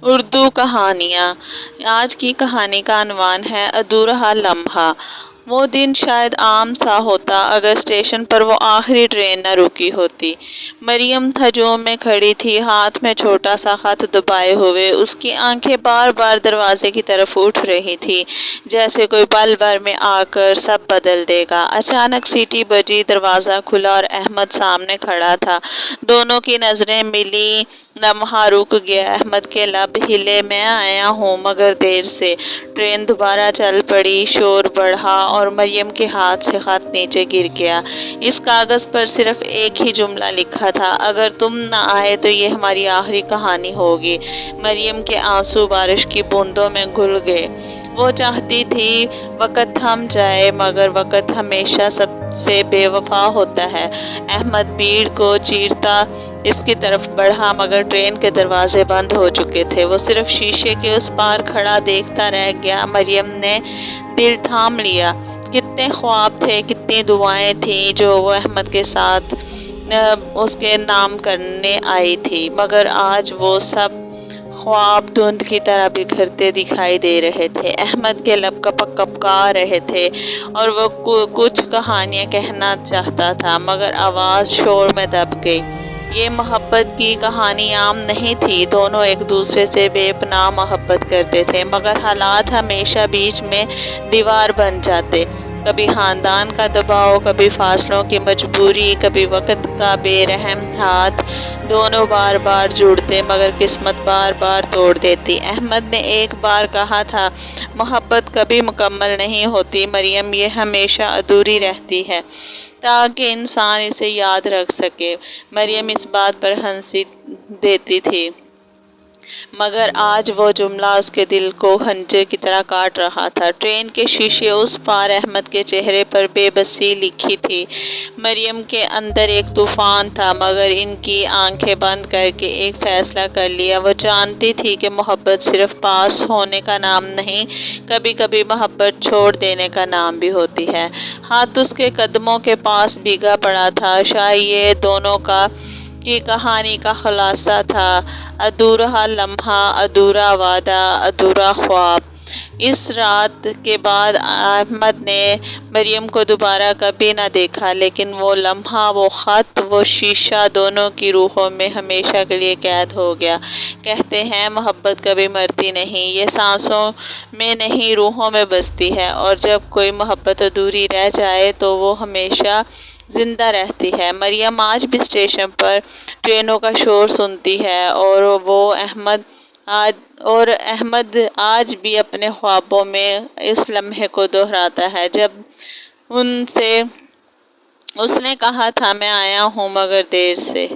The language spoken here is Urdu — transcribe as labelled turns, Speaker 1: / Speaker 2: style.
Speaker 1: اردو کہانیاں۔ آج کی کہانی کا عنوان ہے ادھورا لمحہ۔ وہ دن شاید عام سا ہوتا اگر اسٹیشن پر وہ آخری ٹرین نہ رکی ہوتی۔ مریم ہجوم میں کھڑی تھی، ہاتھ میں چھوٹا سا خط دبائے ہوئے۔ اس کی آنکھیں بار بار دروازے کی طرف اٹھ رہی تھی، جیسے کوئی پل بھر میں آ کر سب بدل دے گا۔ اچانک سیٹی بجی، دروازہ کھلا اور احمد سامنے کھڑا تھا۔ دونوں کی نظریں ملیں، لمحہ رک گیا۔ احمد کے لب ہلے، میں آیا ہوں مگر دیر سے۔ ٹرین دوبارہ چل پڑی، شور بڑھا اور مریم کے ہاتھ سے خط نیچے گر گیا۔ اس کاغذ پر صرف ایک ہی جملہ لکھا تھا، اگر تم نہ آئے تو یہ ہماری آخری کہانی ہوگی۔ مریم کے آنسو بارش کی بوندوں میں گھل گئے۔ وہ چاہتی تھی وقت تھم جائے، مگر وقت ہمیشہ سب سے بے وفا ہوتا ہے۔ احمد بھیڑ کو چیرتا اس کی طرف بڑھا، مگر ٹرین کے دروازے بند ہو چکے تھے۔ وہ صرف شیشے کے اس پار کھڑا دیکھتا رہ گیا۔ مریم نے دل تھام لیا۔ کتنے خواب تھے، کتنی دعائیں تھیں جو وہ احمد کے ساتھ اس کے نام کرنے آئی تھی، مگر آج وہ سب خواب دھند کی طرح بکھرتے دکھائی دے رہے تھے۔ احمد کے لب کپک کپکا رہے تھے اور وہ کچھ کہانیاں کہنا چاہتا تھا، مگر آواز شور میں دب گئی۔ یہ محبت کی کہانی عام نہیں تھی۔ دونوں ایک دوسرے سے بے پناہ محبت کرتے تھے، مگر حالات ہمیشہ بیچ میں دیوار بن جاتے۔ کبھی خاندان کا دباؤ، کبھی فاصلوں کی مجبوری، کبھی وقت کا بے رحم ہاتھ۔ دونوں بار بار جڑتے، مگر قسمت بار بار توڑ دیتی۔ احمد نے ایک بار کہا تھا، محبت کبھی مکمل نہیں ہوتی مریم، یہ ہمیشہ ادھوری رہتی ہے تاکہ انسان اسے یاد رکھ سکے۔ مریم اس بات پر ہنسی دیتی تھی، مگر آج وہ جملہ اس کے دل کو خنجر کی طرح کاٹ رہا تھا۔ ٹرین کے شیشے اس پار احمد کے چہرے پر بے بسی لکھی تھی۔ مریم کے اندر ایک طوفان تھا، مگر ان کی آنکھیں بند کر کے ایک فیصلہ کر لیا۔ وہ جانتی تھی کہ محبت صرف پاس ہونے کا نام نہیں، کبھی کبھی محبت چھوڑ دینے کا نام بھی ہوتی ہے۔ ہاتھ اس کے قدموں کے پاس بھیگا پڑا تھا۔ شاید یہ دونوں کی کہانی کا خلاصہ تھا، ادھورا لمحہ، ادھورا وعدہ، ادھورا خواب۔ اس رات کے بعد احمد نے مریم کو دوبارہ کبھی نہ دیکھا، لیکن وہ لمحہ، وہ خط، وہ شیشہ دونوں کی روحوں میں ہمیشہ کے لیے قید ہو گیا۔ کہتے ہیں محبت کبھی مرتی نہیں، یہ سانسوں میں نہیں روحوں میں بستی ہے، اور جب کوئی محبت ادھوری رہ جائے تو وہ ہمیشہ زندہ رہتی ہے۔ مریم آج بھی اسٹیشن پر ٹرینوں کا شور سنتی ہے، اور احمد آج بھی اپنے خوابوں میں اس لمحے کو دہراتا ہے جب اس نے کہا تھا، میں آیا ہوں مگر دیر سے۔